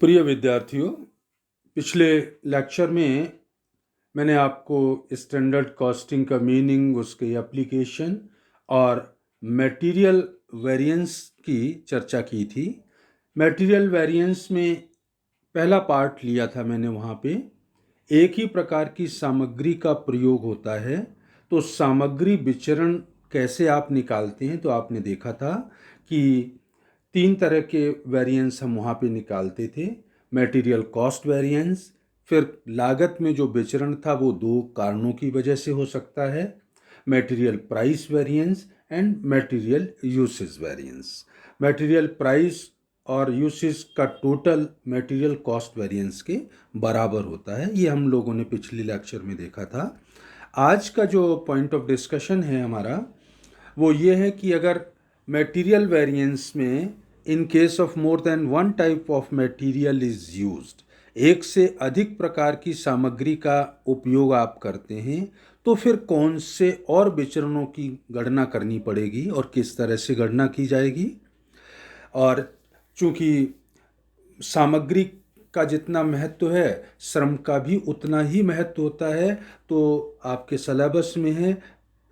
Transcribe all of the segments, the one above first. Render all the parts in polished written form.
प्रिय विद्यार्थियों, पिछले लेक्चर में मैंने आपको स्टैंडर्ड कॉस्टिंग का मीनिंग, उसके एप्लीकेशन और मटेरियल वेरिएंस की चर्चा की थी। मटेरियल वेरिएंस में पहला पार्ट लिया था मैंने। वहाँ पे एक ही प्रकार की सामग्री का प्रयोग होता है, तो सामग्री विचरण कैसे आप निकालते हैं, तो आपने देखा था कि 3 तरह के वेरिएंस हम वहाँ पे निकालते थे। मटेरियल कॉस्ट वेरिएंस, फिर लागत में जो विचरण था वो 2 कारणों की वजह से हो सकता है, material price variance and material usage variance. Material price और यूसेज का टोटल मटेरियल कॉस्ट वेरिएंस के बराबर होता है। ये हम लोगों ने पिछले लेक्चर में देखा था। आज का जो पॉइंट ऑफ डिस्कशन है हमारा, वो ये है कि अगर मटेरियल वेरिएंस में in case of more than one type of material is used, एक से अधिक प्रकार की सामग्री का उपयोग आप करते हैं, तो फिर कौन से और विचरणों की गणना करनी पड़ेगी और किस तरह से गणना की जाएगी। और चूंकि सामग्री का जितना महत्व है, श्रम का भी उतना ही महत्व होता है, तो आपके सिलेबस में है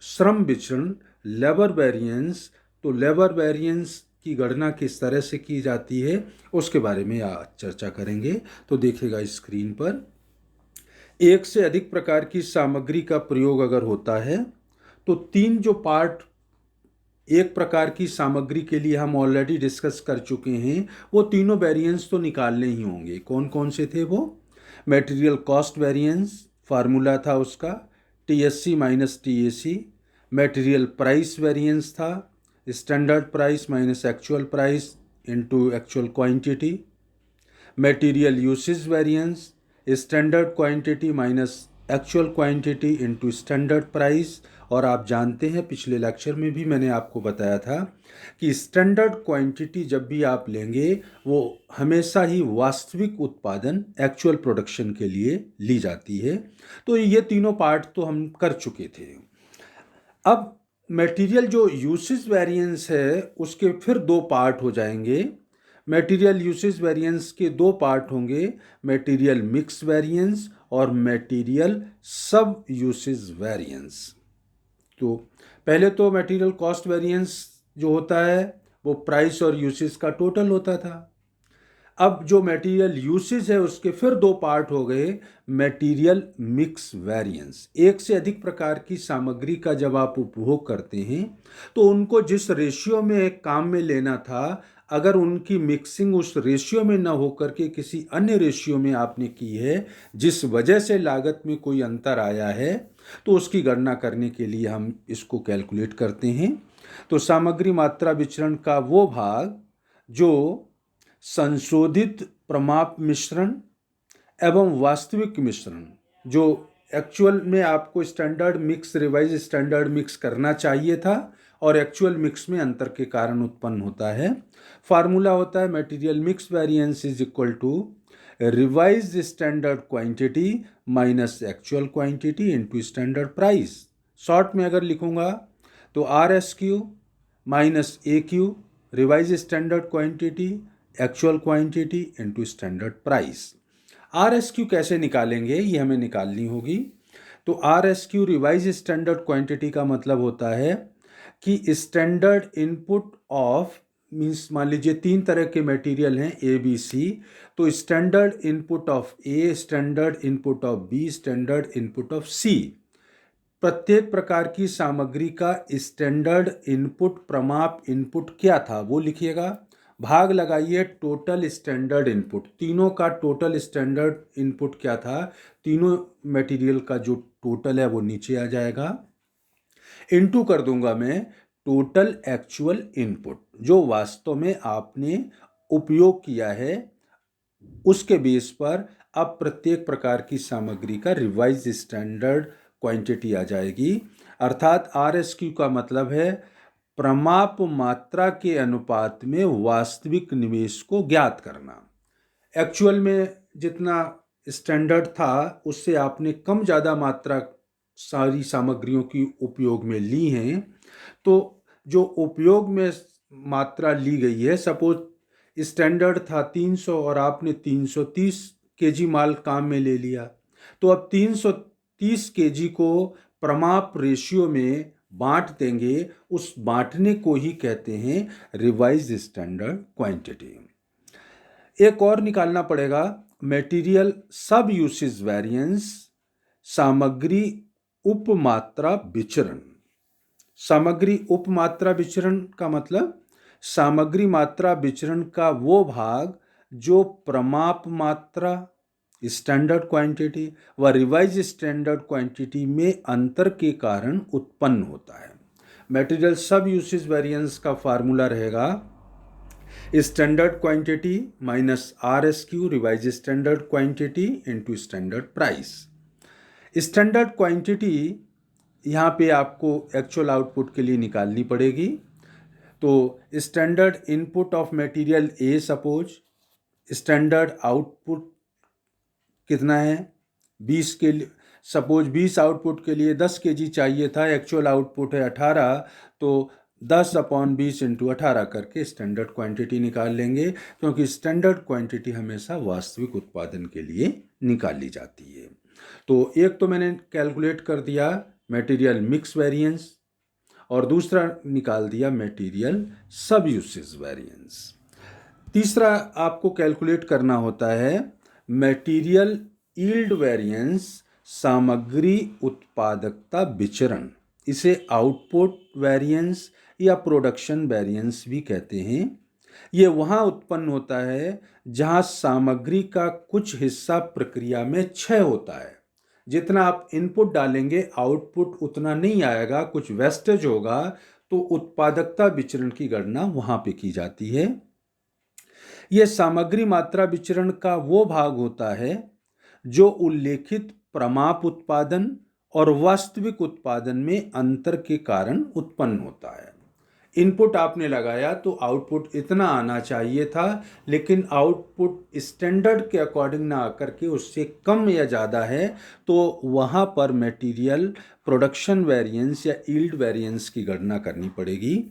श्रम विचरण, लेबर वेरिएंस। तो लेबर वेरिएंस की गणना किस तरह से की जाती है उसके बारे में आज चर्चा करेंगे। तो देखिएगा स्क्रीन पर, एक से अधिक प्रकार की सामग्री का प्रयोग अगर होता है तो 3 जो पार्ट एक प्रकार की सामग्री के लिए हम ऑलरेडी डिस्कस कर चुके हैं, वो तीनों वेरिएंस तो निकालने ही होंगे। कौन कौन से थे वो? मटेरियल कॉस्ट वेरिएंस, फार्मूला था उसका TSC minus TAC। Material price variance था standard price minus actual price into actual quantity. Material usage variance, standard quantity minus actual quantity into standard price. और आप जानते हैं पिछले लेक्चर में भी मैंने आपको बताया था कि स्टैंडर्ड क्वांटिटी जब भी आप लेंगे वो हमेशा ही वास्तविक उत्पादन, एक्चुअल प्रोडक्शन के लिए ली जाती है। तो ये तीनों पार्ट तो हम कर चुके थे। अब मटेरियल जो यूसेज वेरिएंस है उसके फिर 2 पार्ट हो जाएंगे। मटेरियल यूसेज वेरिएंस के 2 पार्ट होंगे, मटेरियल मिक्स वेरिएंस और मटेरियल सब यूसेज वेरिएंस। तो पहले तो मटेरियल कॉस्ट वेरिएंस जो होता है वो प्राइस और यूसेज का टोटल होता था। अब जो मटेरियल यूसेज है उसके फिर 2 पार्ट हो गए, मटेरियल मिक्स वेरिएंस। एक से अधिक प्रकार की सामग्री का जब आप उपभोग करते हैं तो उनको जिस रेशियो में एक काम में लेना था, अगर उनकी मिक्सिंग उस रेशियो में न होकर के किसी अन्य रेशियो में आपने की है, जिस वजह से लागत में कोई अंतर आया है, तो उसकी गणना करने के लिए हम इसको कैलकुलेट करते हैं। तो सामग्री मात्रा विचरण का वो भाग जो संशोधित प्रमाप मिश्रण एवं वास्तविक मिश्रण, जो एक्चुअल में आपको standard mix, revise standard mix करना चाहिए था और एक्चुअल मिक्स में अंतर के कारण उत्पन्न होता है। फार्मूला होता है material mix variance is equal to revise standard quantity minus actual quantity into standard price. Short में अगर लिखूंगा तो RSQ minus AQ, revise standard quantity, actual quantity into standard price. RSQ कैसे निकालेंगे, ये हमें निकालनी होगी। तो RSQ रिवाइज स्टैंडर्ड क्वांटिटी का मतलब होता है कि स्टैंडर्ड इनपुट ऑफ, मीन्स मान लीजिए 3 तरह के मटेरियल हैं ABC, तो standard input of A, standard input of B, standard input of C। प्रत्येक प्रकार की सामग्री का स्टैंडर्ड इनपुट, प्रमाप इनपुट क्या था वो लिखिएगा, भाग लगाइए टोटल स्टैंडर्ड इनपुट। तीनों का टोटल स्टैंडर्ड इनपुट क्या था, तीनों मटेरियल का जो टोटल है वो नीचे आ जाएगा। इनटू कर दूंगा मैं टोटल एक्चुअल इनपुट, जो वास्तव में आपने उपयोग किया है, उसके बेस पर अब प्रत्येक प्रकार की सामग्री का रिवाइज स्टैंडर्ड क्वांटिटी आ जाएगी। अर्थात RSQ का मतलब है प्रमाप मात्रा के अनुपात में वास्तविक निवेश को ज्ञात करना। एक्चुअल में जितना स्टैंडर्ड था उससे आपने कम ज़्यादा मात्रा सारी सामग्रियों की उपयोग में ली हैं, तो जो उपयोग में मात्रा ली गई है, सपोज स्टैंडर्ड था 300 और आपने 330 केजी माल काम में ले लिया, तो अब 330 केजी को प्रमाप रेशियो में बांट देंगे। उस बांटने को ही कहते हैं रिवाइज स्टैंडर्ड क्वांटिटी। एक और निकालना पड़ेगा, मटेरियल सब यूसेज वेरिएंस, सामग्री उपमात्रा विचरण। सामग्री उपमात्रा विचरण का मतलब सामग्री मात्रा विचरण का वो भाग जो प्रमाप मात्रा स्टैंडर्ड क्वांटिटी व रिवाइज स्टैंडर्ड क्वांटिटी में अंतर के कारण उत्पन्न होता है। मटेरियल सब यूसेज वेरिएंस का फार्मूला रहेगा standard quantity minus RSQ revise standard quantity into standard price. Standard quantity यहाँ पे आपको एक्चुअल आउटपुट के लिए निकालनी पड़ेगी। तो standard input of material A suppose, standard output कितना है 20 के लिए, सपोज 20 आउटपुट के लिए 10 केजी चाहिए था, एक्चुअल आउटपुट है 18, तो 10/20 × 18 करके स्टैंडर्ड क्वांटिटी निकाल लेंगे, क्योंकि स्टैंडर्ड क्वांटिटी हमेशा वास्तविक उत्पादन के लिए निकाली जाती है। तो एक तो मैंने कैलकुलेट कर दिया मटेरियल मिक्स वेरिएंस और दूसरा निकाल दिया मटेरियल सब यूसेज वेरिएंस। तीसरा आपको कैलकुलेट करना होता है मटेरियल यील्ड वेरिएंस, सामग्री उत्पादकता विचरण। इसे आउटपुट वेरिएंस या प्रोडक्शन वेरिएंस भी कहते हैं। ये वहाँ उत्पन्न होता है जहाँ सामग्री का कुछ हिस्सा प्रक्रिया में क्षय होता है। जितना आप इनपुट डालेंगे आउटपुट उतना नहीं आएगा, कुछ वेस्टेज होगा, तो उत्पादकता विचरण की गणना वहाँ पे की जाती है। यह सामग्री मात्रा विचरण का वो भाग होता है जो उल्लेखित प्रमाप उत्पादन और वास्तविक उत्पादन में अंतर के कारण उत्पन्न होता है। इनपुट आपने लगाया तो आउटपुट इतना आना चाहिए था, लेकिन आउटपुट स्टैंडर्ड के अकॉर्डिंग ना आकर के उससे कम या ज़्यादा है, तो वहाँ पर मटेरियल प्रोडक्शन वेरिएंस या यील्ड वेरिएंस की गणना करनी पड़ेगी।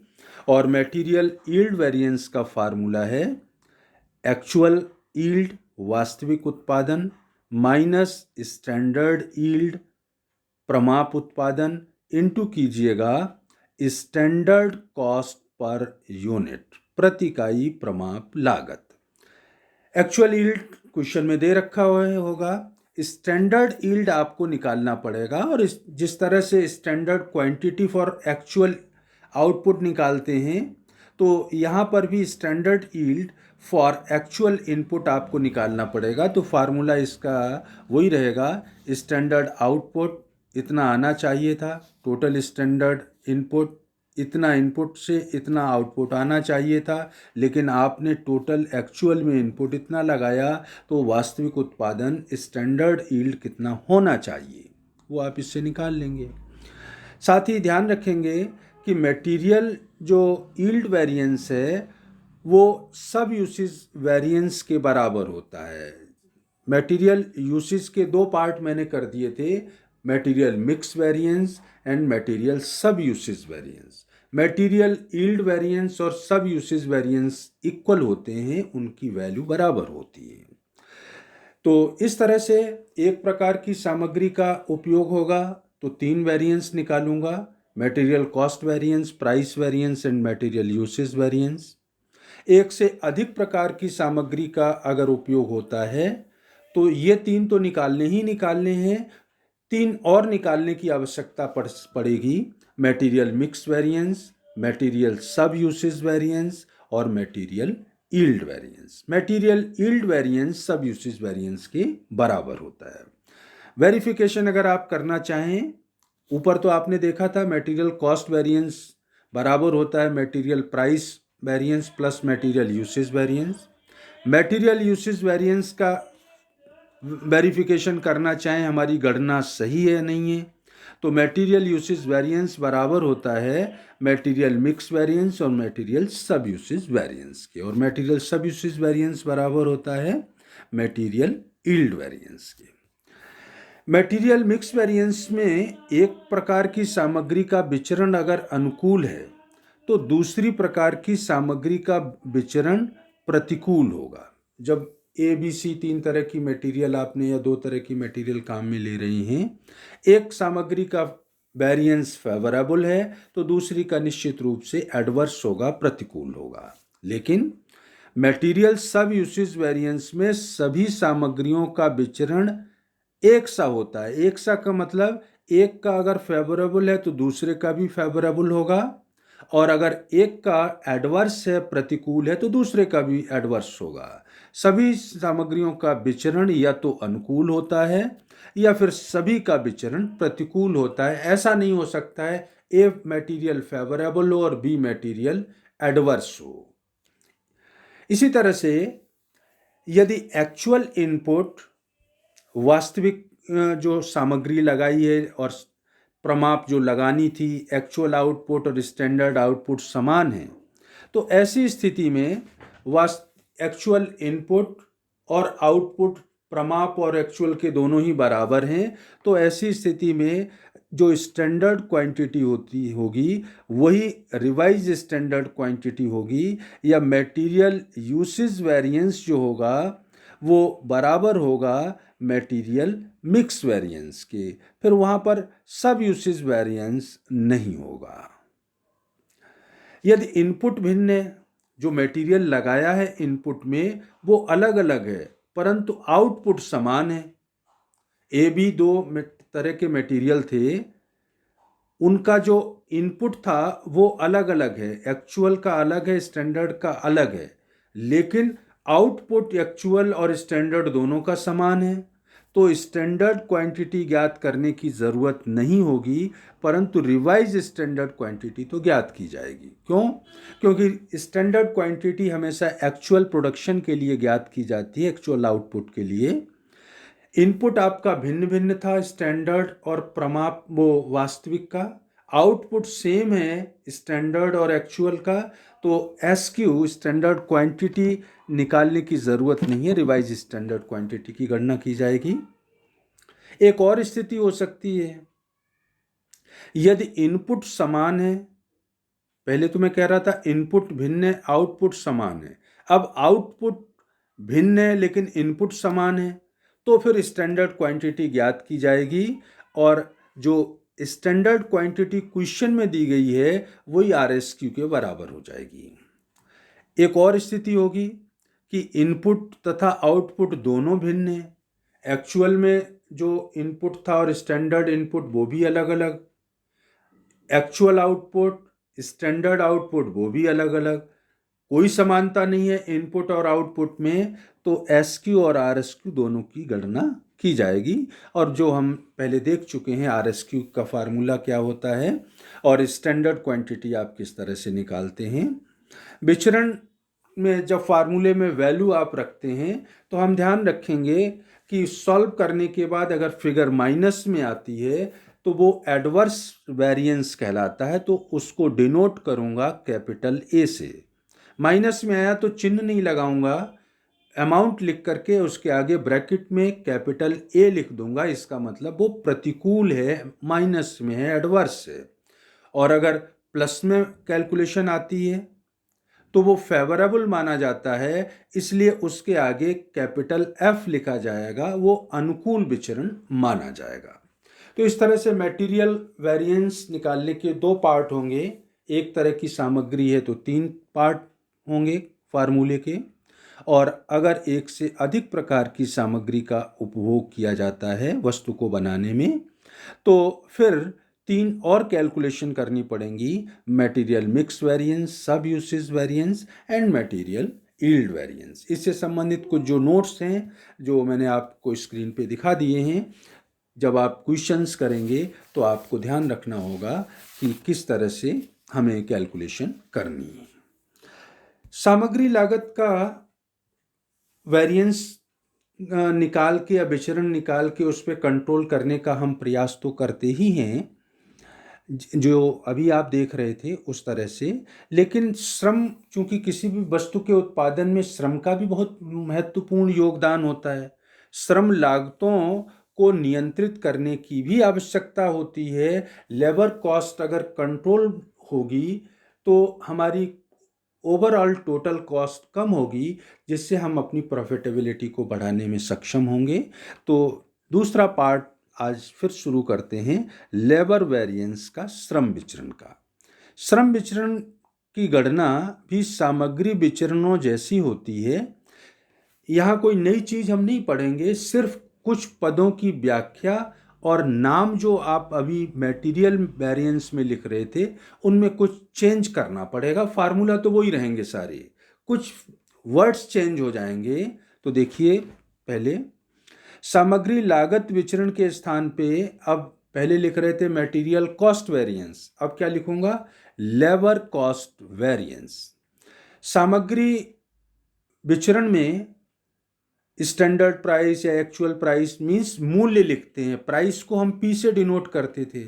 और मटेरियल यील्ड वेरिएंस का फार्मूला है एक्चुअल यील्ड वास्तविक उत्पादन माइनस स्टैंडर्ड यील्ड प्रमाप उत्पादन इनटू कीजिएगा स्टैंडर्ड कॉस्ट पर यूनिट, प्रति इकाई प्रमाप लागत। एक्चुअल यील्ड क्वेश्चन में दे रखा होगा, स्टैंडर्ड यील्ड आपको निकालना पड़ेगा। और जिस तरह से standard quantity for actual output निकालते हैं, तो यहाँ पर भी standard yield for actual input आपको निकालना पड़ेगा। तो फार्मूला इसका वही रहेगा, स्टैंडर्ड आउटपुट इतना आना चाहिए था, टोटल स्टैंडर्ड इनपुट इतना, इनपुट से इतना आउटपुट आना चाहिए था, लेकिन आपने टोटल एक्चुअल में इनपुट इतना लगाया, तो वास्तविक उत्पादन स्टैंडर्ड यील्ड कितना होना चाहिए वो आप इससे निकाल लेंगे। साथ ही ध्यान रखेंगे कि मटेरियल जो यील्ड वेरिएंस है वो सब यूसेज वेरिएंस के बराबर होता है। मटेरियल यूसेज के दो पार्ट मैंने कर दिए थे, material mix variance and material sub usage variance. Material yield variance और सब यूसेज वेरिएंस इक्वल होते हैं, उनकी वैल्यू बराबर होती है। तो इस तरह से एक प्रकार की सामग्री का उपयोग होगा तो 3 वेरिएंस निकालूंगा, material cost variance, price variance and material usage variance. एक से अधिक प्रकार की सामग्री का अगर उपयोग होता है तो ये 3 तो निकालने ही निकालने हैं, 3 और निकालने की आवश्यकता पड़ेगी, material mix variance, material sub usage variance और material yield variance. Material yield variance सब यूसेज वेरिएंस के बराबर होता है। वेरिफिकेशन अगर आप करना चाहें, ऊपर तो आपने देखा था मटेरियल कॉस्ट वेरिएंस बराबर होता है material price variance plus material usage variance. Material usage variance का वेरिफिकेशन करना चाहें हमारी गणना सही है नहीं है, तो मटेरियल यूसेज वेरिएंस बराबर होता है मटेरियल मिक्स वेरिएंस और मटेरियल सब यूसेज वेरिएंस के, और मटेरियल सब यूसेज वेरिएंस बराबर होता है मटेरियल यील्ड वेरिएंस के। मटेरियल मिक्स वेरिएंस में एक प्रकार की सामग्री का विचरण अगर अनुकूल है तो दूसरी प्रकार की सामग्री का विचरण प्रतिकूल होगा। जब ए बी सी तीन तरह की मटेरियल आपने या दो तरह की मटेरियल काम में ले रही हैं, एक सामग्री का वेरिएंस फेवरेबल है तो दूसरी का निश्चित रूप से एडवर्स होगा, प्रतिकूल होगा। लेकिन मटेरियल सब यूसेज वेरिएंस में सभी सामग्रियों का विचरण एक सा होता है। एक सा का मतलब एक का अगर फेवरेबल है तो दूसरे का भी फेवरेबल होगा, और अगर एक का एडवर्स है, प्रतिकूल है, तो दूसरे का भी एडवर्स होगा। सभी सामग्रियों का विचरण या तो अनुकूल होता है या फिर सभी का विचरण प्रतिकूल होता है। ऐसा नहीं हो सकता है ए मटेरियल फेवरेबल हो और बी मटेरियल एडवर्स हो। इसी तरह से यदि एक्चुअल इनपुट, वास्तविक जो सामग्री लगाई है और प्रमाप जो लगानी थी, एक्चुअल आउटपुट और स्टैंडर्ड आउटपुट समान है, तो ऐसी स्थिति में एक्चुअल इनपुट और आउटपुट, प्रमाप और एक्चुअल के दोनों ही बराबर हैं, तो ऐसी स्थिति में जो स्टैंडर्ड क्वांटिटी होगी वही रिवाइज स्टैंडर्ड क्वांटिटी होगी, या मटेरियल यूसेज वेरिएंस जो होगा वो बराबर होगा मटेरियल मिक्स वेरिएंस के। फिर वहाँ पर सब यूसेज वेरिएंस नहीं होगा। यदि इनपुट भिन्न है, जो मटेरियल लगाया है इनपुट में वो अलग अलग है परंतु आउटपुट समान है, ए बी दो तरह के मटेरियल थे, उनका जो इनपुट था वो अलग अलग है, एक्चुअल का अलग है, स्टैंडर्ड का अलग है, लेकिन आउटपुट एक्चुअल और स्टैंडर्ड दोनों का समान है, तो स्टैंडर्ड क्वांटिटी ज्ञात करने की ज़रूरत नहीं होगी, परंतु रिवाइज स्टैंडर्ड क्वांटिटी तो ज्ञात की जाएगी। क्यों? क्योंकि स्टैंडर्ड क्वांटिटी हमेशा एक्चुअल प्रोडक्शन के लिए ज्ञात की जाती है, एक्चुअल आउटपुट के लिए। इनपुट आपका भिन्न भिन्न था, स्टैंडर्ड और प्रमाप वो वास्तविक का, आउटपुट सेम है स्टैंडर्ड और एक्चुअल का, तो एसक्यू स्टैंडर्ड क्वांटिटी निकालने की ज़रूरत नहीं है, रिवाइज स्टैंडर्ड क्वांटिटी की गणना की जाएगी। एक और स्थिति हो सकती है, यदि इनपुट समान है, पहले तो मैं कह रहा था इनपुट भिन्न है, आउटपुट समान है, अब आउटपुट भिन्न है लेकिन इनपुट समान है, तो फिर स्टैंडर्ड क्वांटिटी ज्ञात की जाएगी, और जो स्टैंडर्ड क्वांटिटी क्वेश्चन में दी गई है वही RSQ के बराबर हो जाएगी। एक और स्थिति होगी कि इनपुट तथा आउटपुट दोनों भिन्न हैं, एक्चुअल में जो इनपुट था और स्टैंडर्ड इनपुट वो भी अलग अलग, एक्चुअल आउटपुट स्टैंडर्ड आउटपुट वो भी अलग अलग, कोई समानता नहीं है इनपुट और आउटपुट में, तो SQ और RSQ दोनों की गणना की जाएगी। और जो हम पहले देख चुके हैं RSQ का फार्मूला क्या होता है और स्टैंडर्ड क्वांटिटी आप किस तरह से निकालते हैं। विचरण में जब फार्मूले में वैल्यू आप रखते हैं तो हम ध्यान रखेंगे कि सॉल्व करने के बाद अगर फिगर माइनस में आती है तो वो एडवर्स वेरिएंस कहलाता है, तो उसको डिनोट करूंगा कैपिटल A से। माइनस में आया तो चिन्ह नहीं लगाऊंगा, अमाउंट लिख करके उसके आगे ब्रैकेट में कैपिटल A लिख दूंगा, इसका मतलब वो प्रतिकूल है, माइनस में है, एडवर्स है। और अगर प्लस में कैलकुलेशन आती है तो वो फेवरेबल माना जाता है, इसलिए उसके आगे कैपिटल F लिखा जाएगा, वो अनुकूल विचरण माना जाएगा। तो इस तरह से मटेरियल वेरिएंस निकालने के दो पार्ट होंगे, एक तरह की सामग्री है तो तीन पार्ट होंगे फार्मूले के, और अगर एक से अधिक प्रकार की सामग्री का उपभोग किया जाता है वस्तु को बनाने में तो फिर तीन और कैलकुलेशन करनी पड़ेंगी, मटेरियल मिक्स वेरिएंस, सब usage variance and material yield variance. इससे संबंधित कुछ जो नोट्स हैं जो मैंने आपको स्क्रीन पे दिखा दिए हैं, जब आप क्वेश्चंस करेंगे तो आपको ध्यान रखना होगा कि किस तरह से हमें कैलकुलेशन करनी है। सामग्री लागत का वेरिएंस निकाल के या विचरण निकाल के उस पर कंट्रोल करने का हम प्रयास तो करते ही हैं, जो अभी आप देख रहे थे उस तरह से, लेकिन श्रम, चूंकि किसी भी वस्तु के उत्पादन में श्रम का भी बहुत महत्वपूर्ण योगदान होता है, श्रम लागतों को नियंत्रित करने की भी आवश्यकता होती है। लेबर कॉस्ट अगर कंट्रोल होगी तो हमारी ओवरऑल टोटल कॉस्ट कम होगी, जिससे हम अपनी प्रॉफिटेबिलिटी को बढ़ाने में सक्षम होंगे। तो दूसरा पार्ट आज फिर शुरू करते हैं लेबर वेरिएंस का, श्रम विचरण का। श्रम विचरण की गणना भी सामग्री विचरणों जैसी होती है। यहाँ कोई नई चीज़ हम नहीं पढ़ेंगे, सिर्फ कुछ पदों की व्याख्या और नाम जो आप अभी मटेरियल वेरिएंस में लिख रहे थे उनमें कुछ चेंज करना पड़ेगा। फार्मूला तो वही रहेंगे सारे, कुछ वर्ड्स चेंज हो जाएंगे। तो देखिए, पहले सामग्री लागत विचरण के स्थान पे अब पहले लिख रहे थे मटेरियल कॉस्ट वेरिएंस, अब क्या लिखूंगा, लेबर कॉस्ट वेरिएंस। सामग्री विचरण में स्टैंडर्ड प्राइस या एक्चुअल प्राइस मीन्स मूल्य लिखते हैं, प्राइस को हम पी से डिनोट करते थे।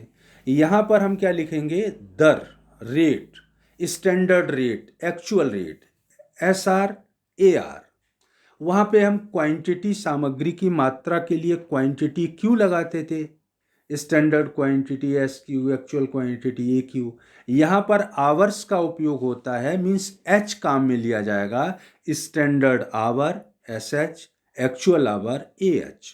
यहाँ पर हम क्या लिखेंगे, दर, rate, standard rate, actual rate, SR, AR। वहाँ पे हम क्वांटिटी, सामग्री की मात्रा के लिए क्वांटिटी Q लगाते थे, standard quantity SQ, actual quantity AQ। यहाँ पर आवर्स का उपयोग होता है, मीन्स H काम में लिया जाएगा, standard our SH, actual our AH।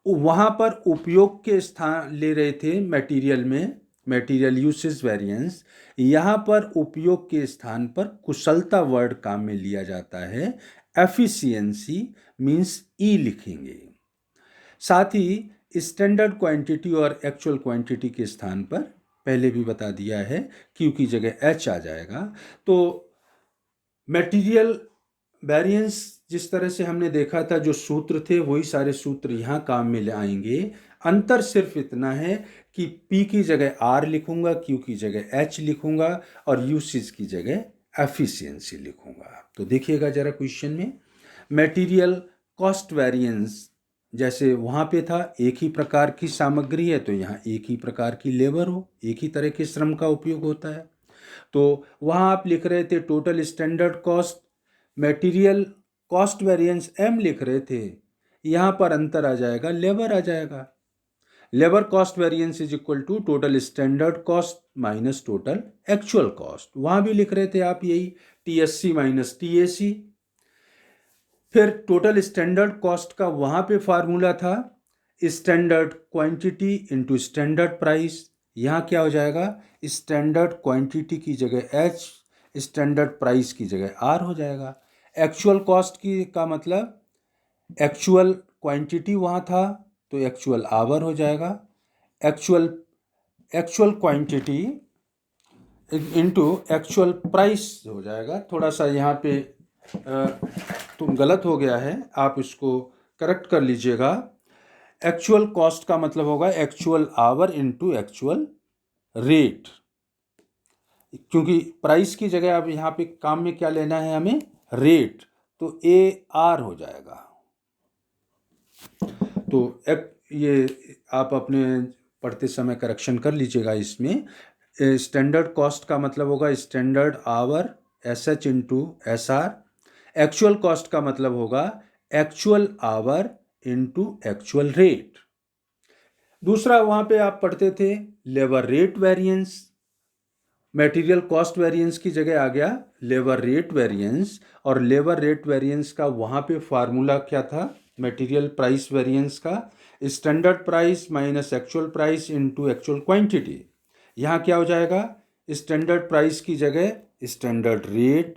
वहाँ पर उपयोग के स्थान ले रहे थे मटेरियल में, मटेरियल यूसेज वेरिएंस। यहाँ पर उपयोग के स्थान पर कुशलता वर्ड काम में लिया जाता है, एफिशिएंसी मीन्स E लिखेंगे। साथ ही स्टैंडर्ड क्वांटिटी और एक्चुअल क्वांटिटी के स्थान पर पहले भी बता दिया है, Q की जगह H आ जाएगा। तो मटेरियल वेरिएंस जिस तरह से हमने देखा था, जो सूत्र थे वही सारे सूत्र यहाँ काम में ले आएंगे। अंतर सिर्फ इतना है कि P की जगह R लिखूंगा, Q की जगह H लिखूंगा और यूसेज की जगह एफिशिएंसी लिखूंगा। तो देखिएगा जरा क्वेश्चन में, मटेरियल कॉस्ट वेरिएंस जैसे वहाँ पे था एक ही प्रकार की सामग्री है तो यहाँ एक ही प्रकार की लेबर हो, एक ही तरह के श्रम का उपयोग होता है। तो वहाँ आप लिख रहे थे total standard cost, material cost variance M लिख रहे थे, यहाँ पर अंतर आ जाएगा, लेबर आ जाएगा। Labour cost variance is equal to total standard cost minus total actual cost. वहाँ भी लिख रहे थे आप यही, TSC माइनस TAC। फिर टोटल स्टैंडर्ड कॉस्ट का वहाँ पे फार्मूला था standard quantity into standard price. यहाँ क्या हो जाएगा, स्टैंडर्ड क्वांटिटी की जगह H, स्टैंडर्ड प्राइस की जगह R हो जाएगा। एक्चुअल कॉस्ट की का मतलब एक्चुअल क्वांटिटी वहाँ था तो एक्चुअल आवर हो जाएगा, actual quantity into actual price हो जाएगा। थोड़ा सा यहाँ पे तुम गलत हो गया है, आप इसको करेक्ट कर लीजिएगा। एक्चुअल कॉस्ट का मतलब होगा actual our into actual rate, क्योंकि प्राइस की जगह अब यहाँ पे काम में क्या लेना है हमें, रेट, तो AR हो जाएगा। तो ये आप अपने पढ़ते समय करेक्शन कर लीजिएगा। इसमें स्टैंडर्ड कॉस्ट का मतलब होगा standard our SH into SR, actual cost का मतलब होगा actual our into actual rate. दूसरा वहाँ पे आप पढ़ते थे labour rate variance, material cost variance की जगह आ गया लेबर रेट वेरिएंस, और लेबर रेट वेरिएंस का वहाँ पे फार्मूला क्या था, मटेरियल प्राइस वेरिएंस का standard price minus actual price into actual quantity. यहाँ क्या हो जाएगा, स्टैंडर्ड प्राइस की जगह स्टैंडर्ड रेट,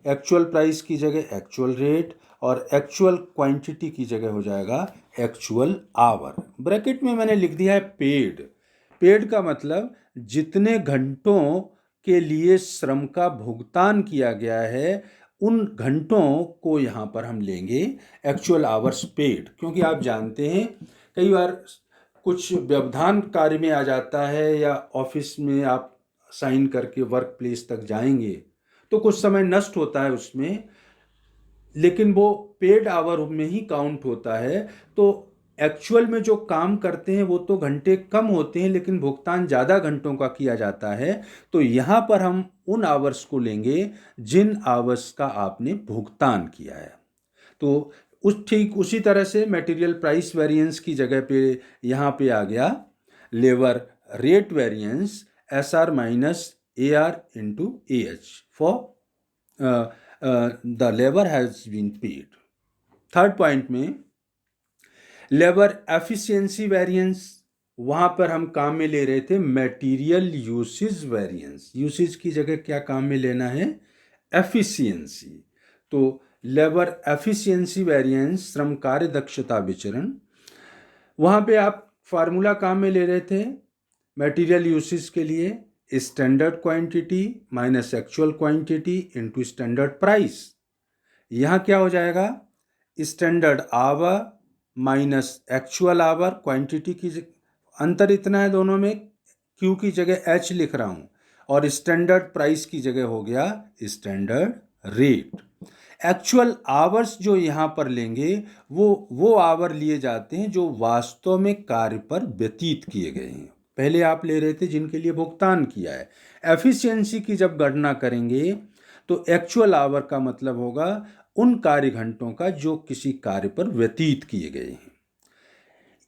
एक्चुअल प्राइस की जगह एक्चुअल रेट और एक्चुअल क्वांटिटी की जगह हो जाएगा एक्चुअल आवर। ब्रैकेट में मैंने लिख दिया है पेड। पेड का मतलब जितने घंटों के लिए श्रम का भुगतान किया गया है उन घंटों को यहाँ पर हम लेंगे एक्चुअल आवर्स पेड, क्योंकि आप जानते हैं कई बार कुछ व्यवधान कार्य में आ जाता है या ऑफिस में आप साइन करके वर्क प्लेस तक जाएंगे तो कुछ समय नष्ट होता है उसमें, लेकिन वो पेड आवर में ही काउंट होता है। तो एक्चुअल में जो काम करते हैं वो तो घंटे कम होते हैं लेकिन भुगतान ज़्यादा घंटों का किया जाता है। तो यहाँ पर हम उन आवर्स को लेंगे जिन आवर्स का आपने भुगतान किया है। तो ठीक उसी तरह से मटेरियल प्राइस वेरिएंस की जगह पे यहाँ पे आ गया labour rate variance SR minus AR into AH for the labour has been paid. Third point में लेबर एफिशिएंसी वेरिएंस, वहाँ पर हम काम में ले रहे थे मटेरियल यूसेज वेरिएंस। यूसेज की जगह क्या काम में लेना है? एफिशिएंसी। तो लेबर एफिशिएंसी वेरिएंस, श्रम कार्य दक्षता विचरण, वहाँ पे आप फार्मूला काम में ले रहे थे मटेरियल यूसेज के लिए standard quantity minus actual quantity into standard price. यहाँ क्या हो जाएगा? Standard hour minus actual our, quantity की अंतर इतना है दोनों में, क्यू की जगह एच लिख रहा हूँ, और स्टैंडर्ड प्राइस की जगह हो गया स्टैंडर्ड रेट। एक्चुअल आवर्स जो यहाँ पर लेंगे वो आवर लिए जाते हैं जो वास्तव में कार्य पर व्यतीत किए गए हैं। पहले आप ले रहे थे जिनके लिए भुगतान किया है। एफिशिएंसी की जब गणना करेंगे तो एक्चुअल आवर का मतलब होगा उन कार्य घंटों का जो किसी कार्य पर व्यतीत किए गए हैं।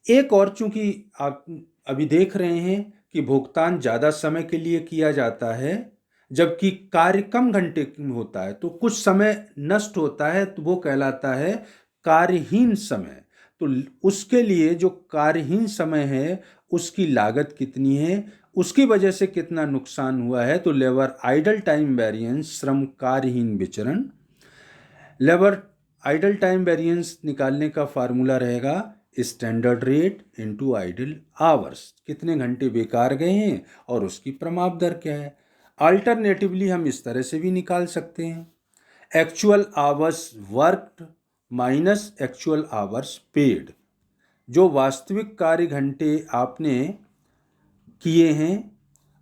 एक और, चूंकि आप अभी देख रहे हैं कि भुगतान ज़्यादा समय के लिए किया जाता है जबकि कार्य कम घंटे में होता है, तो कुछ समय नष्ट होता है, तो वो कहलाता है कार्यहीन समय। तो उसके लिए जो कार्यहीन समय है उसकी लागत कितनी है, उसकी वजह से कितना नुकसान हुआ है, तो लेबर आइडल टाइम वेरिएंस, श्रम कार्यहीन विचरण। लेबर आइडल टाइम वेरिएंस निकालने का फार्मूला रहेगा standard rate into idle hours, कितने घंटे बेकार गए हैं और उसकी प्रमाप दर क्या है। अल्टरनेटिवली हम इस तरह से भी निकाल सकते हैं, actual hours worked minus actual hours paid. जो वास्तविक कार्य घंटे आपने किए हैं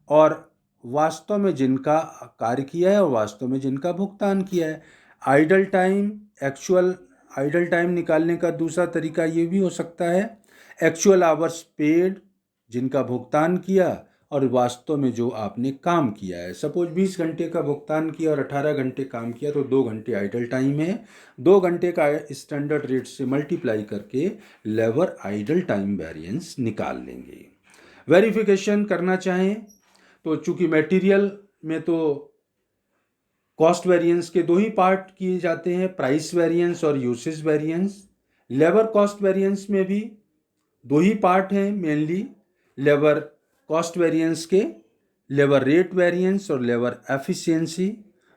और वास्तव में जिनका कार्य किया है और वास्तव में जिनका भुगतान किया है। Idle time, actual idle time निकालने का दूसरा तरीका ये भी हो सकता है एक्चुअल आवर्स पेड, जिनका भुगतान किया और वास्तव में जो आपने काम किया है। सपोज 20 घंटे का भुगतान किया और 18 घंटे काम किया तो 2 घंटे आइडल टाइम है। 2 घंटे का स्टैंडर्ड रेट से मल्टीप्लाई करके लेबर आइडल टाइम वेरिएंस निकाल लेंगे। वेरिफिकेशन करना चाहें तो चूंकि मटेरियल में तो कॉस्ट वेरिएंस के 2 ही पार्ट किए जाते हैं, प्राइस वेरिएंस और usage variance. Labour cost variance में भी 2 ही पार्ट हैं मेनली, लेबर कॉस्ट वेरिएंस के लेबर रेट वेरिएंस और लेबर एफिशिएंसी।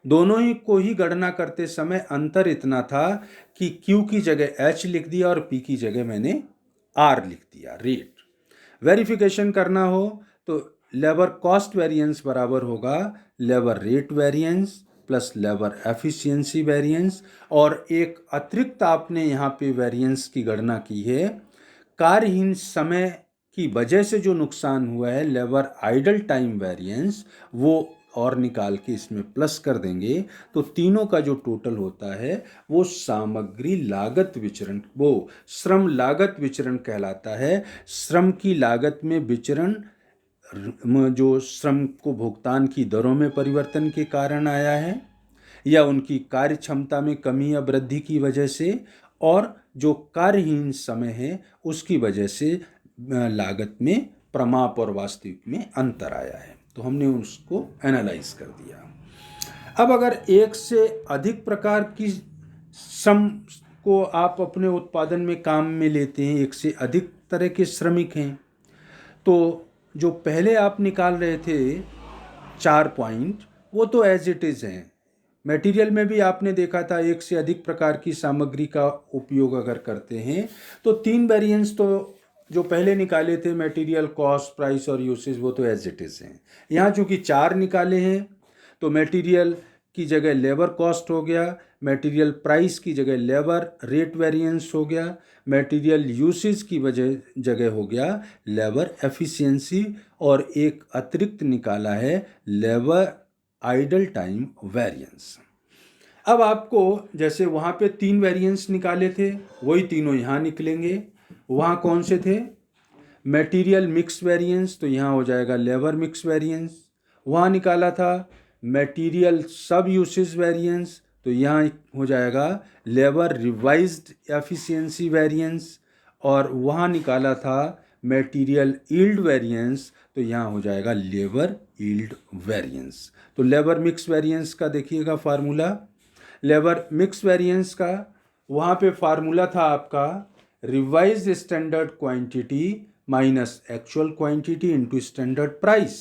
दोनों ही को ही गणना करते समय अंतर इतना था कि क्यू की जगह एच लिख दिया और पी की जगह मैंने आर लिख दिया, रेट। वेरिफिकेशन करना हो तो लेबर कॉस्ट वेरिएंस बराबर होगा labour rate variance plus labour efficiency variance. और एक अतिरिक्त आपने यहाँ पे वेरिएंस की गणना की है, कार्यहीन समय की वजह से जो नुकसान हुआ है लेबर आइडल टाइम वेरिएंस, वो और निकाल के इसमें प्लस कर देंगे तो तीनों का जो टोटल होता है वो सामग्री लागत विचरण, वो श्रम लागत विचरण कहलाता है। श्रम की लागत में विचरण जो श्रम को भुगतान की दरों में परिवर्तन के कारण आया है या उनकी कार्य क्षमता में कमी या वृद्धि की वजह से, और जो कार्यहीन समय है उसकी वजह से लागत में प्रमाप और वास्तविक में अंतर आया है। तो हमने उसको एनालाइज कर दिया। अब अगर एक से अधिक प्रकार की श्रम को आप अपने उत्पादन में काम में लेते हैं, एक से अधिक तरह के श्रमिक हैं, तो जो पहले आप निकाल रहे थे 4 पॉइंट वो तो एज इट इज़ हैं। मटेरियल में भी आपने देखा था एक से अधिक प्रकार की सामग्री का उपयोग अगर करते हैं तो 3 वेरिएंस तो जो पहले निकाले थे मटेरियल कॉस्ट, प्राइस और यूसेज, वो तो एज इट इज़ हैं। यहाँ चूँकि 4 निकाले हैं तो मटेरियल की जगह लेबर कॉस्ट हो गया, मटेरियल प्राइस की जगह लेबर रेट वेरिएंस हो गया, मटेरियल यूसेज की जगह हो गया लेबर एफिशिएंसी, और एक अतिरिक्त निकाला है लेबर आइडल टाइम वेरिएंस। अब आपको जैसे वहाँ पे 3 वेरिएंस निकाले थे वही तीनों यहाँ निकलेंगे। वहाँ कौन से थे? मटेरियल मिक्स वेरिएंस, तो यहाँ हो जाएगा लेबर मिक्स वेरिएंस। वहाँ निकाला था मटेरियल सब यूसेज वेरिएंस, तो यहाँ हो जाएगा लेबर रिवाइज्ड एफिशिएंसी वेरिएंस। और वहाँ निकाला था मटेरियल यील्ड वेरिएंस, तो यहाँ हो जाएगा लेबर यील्ड वेरिएंस। तो लेबर मिक्स वेरिएंस का देखिएगा फार्मूला, लेबर मिक्स वेरिएंस का वहाँ पे फार्मूला था आपका revised standard quantity minus actual quantity into standard price.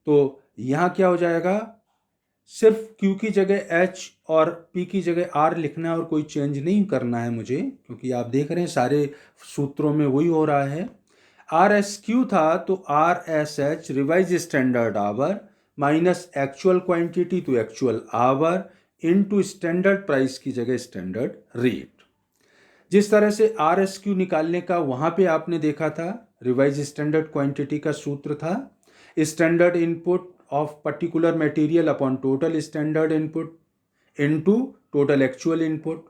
तो यहाँ क्या हो जाएगा, सिर्फ Q की जगह H और P की जगह R लिखना है और कोई चेंज नहीं करना है मुझे, क्योंकि आप देख रहे हैं सारे सूत्रों में वही हो रहा है। RSQ था तो RSH revise standard hour minus actual quantity तो actual hour into standard price की जगह स्टैंडर्ड रेट। जिस तरह से RSQ निकालने का वहाँ पे आपने देखा था, रिवाइज स्टैंडर्ड क्वांटिटी का सूत्र था standard input of particular material upon total standard input into total actual input.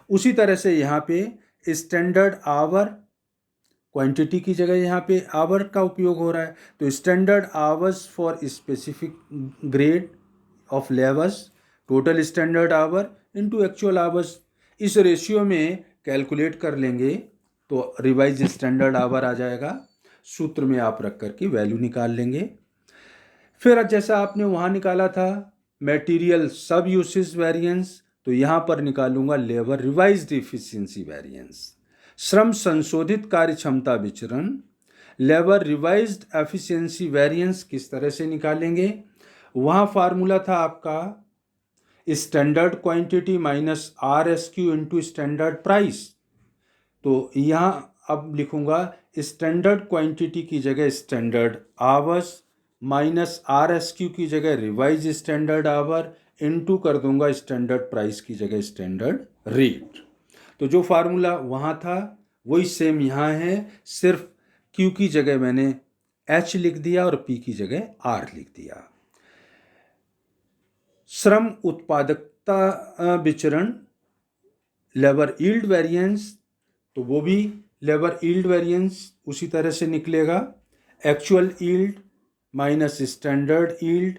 उसी तरह से यहाँ पे स्टैंडर्ड आवर क्वांटिटी की जगह यहाँ पे आवर का उपयोग हो रहा है, तो standard hours for specific grade of labours total standard our into actual hours. इस रेशियो में कैलकुलेट कर लेंगे तो रिवाइज स्टैंडर्ड आवर आ जाएगा, सूत्र में आप रख करके वैल्यू निकाल लेंगे। फिर जैसा आपने वहाँ निकाला था मटेरियल सब यूसेज वेरिएंस, तो यहाँ पर निकालूंगा लेबर रिवाइज्ड इफिशिएंसी वेरिएंस। श्रम संशोधित कार्य क्षमता विचरण, लेबर रिवाइज्ड एफिशिएंसी वेरिएंस किस तरह से निकालेंगे, वहाँ फार्मूला था आपका standard quantity minus RSQ into standard price. तो यहाँ अब लिखूंगा स्टैंडर्ड क्वांटिटी की जगह स्टैंडर्ड आवर्स माइनस RSQ की जगह रिवाइज स्टैंडर्ड आवर इनटू कर दूंगा स्टैंडर्ड प्राइस की जगह स्टैंडर्ड रेट। तो जो फार्मूला वहाँ था वही सेम यहाँ है, सिर्फ Q की जगह मैंने H लिख दिया और P की जगह R लिख दिया। श्रम उत्पादकता विचरण लेबर यील्ड वेरिएंस, तो वो भी लेबर यील्ड वेरिएंस उसी तरह से निकलेगा actual yield minus standard yield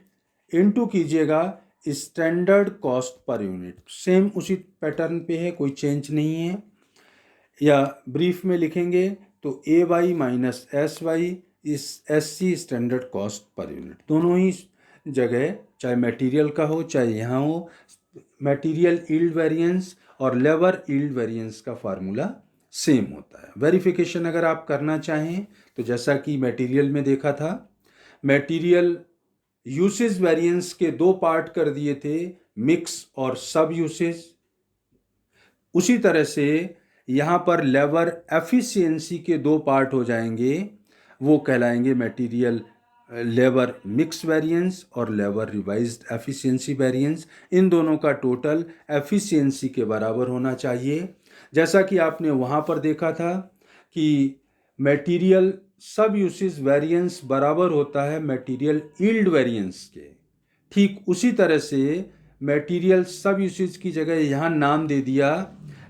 into कीजिएगा standard cost per unit. Same उसी पैटर्न पे है, कोई चेंज नहीं है। या ब्रीफ में लिखेंगे तो AY माइनस SY इस SC standard cost per unit. दोनों ही जगह चाहे मटेरियल का हो चाहे यहाँ हो, मटेरियल यील्ड वेरिएंस और लेबर यील्ड वेरिएंस का फार्मूला सेम होता है। वेरिफिकेशन अगर आप करना चाहें तो जैसा कि मटेरियल में देखा था, मटेरियल यूसेज वेरिएंस के दो पार्ट कर दिए थे, मिक्स और सब यूसेज। उसी तरह से यहाँ पर लेबर एफिशिएंसी के दो पार्ट हो जाएंगे, वो कहलाएंगे मटेरियल लेबर मिक्स वेरिएंस और लेबर रिवाइज्ड एफिशिएंसी वेरिएंस। इन दोनों का टोटल एफिशिएंसी के बराबर होना चाहिए। जैसा कि आपने वहाँ पर देखा था कि मटेरियल सब यूसेज वेरिएंस बराबर होता है मटेरियल यील्ड वेरिएंस के, ठीक उसी तरह से मटेरियल सब यूसेज की जगह यहाँ नाम दे दिया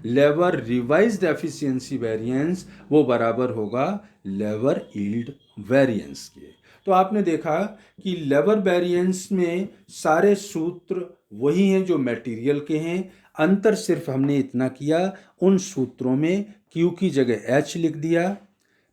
लेबर रिवाइज्ड एफिशिएंसी वेरिएंस, वो बराबर होगा लेबर यील्ड वेरिएंस के। तो आपने देखा कि लेबर वेरिएंस में सारे सूत्र वही हैं जो मटेरियल के हैं, अंतर सिर्फ हमने इतना किया उन सूत्रों में Q की जगह H लिख दिया,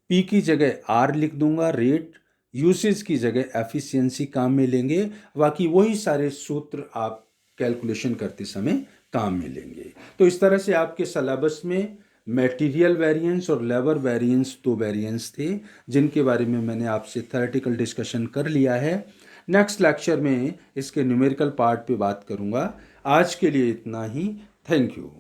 P की जगह R लिख दूंगा रेट, यूसेज की जगह एफिशिएंसी काम में लेंगे, बाकी वही सारे सूत्र आप कैलकुलेशन करते समय काम में लेंगे। तो इस तरह से आपके सिलेबस में मटेरियल वेरिएंस और लेबर वेरिएंस दो वेरिएंस थे जिनके बारे में मैंने आपसे थ्योरेटिकल डिस्कशन कर लिया है। नेक्स्ट लेक्चर में इसके न्यूमेरिकल पार्ट पे बात करूंगा। आज के लिए इतना ही। Thank you.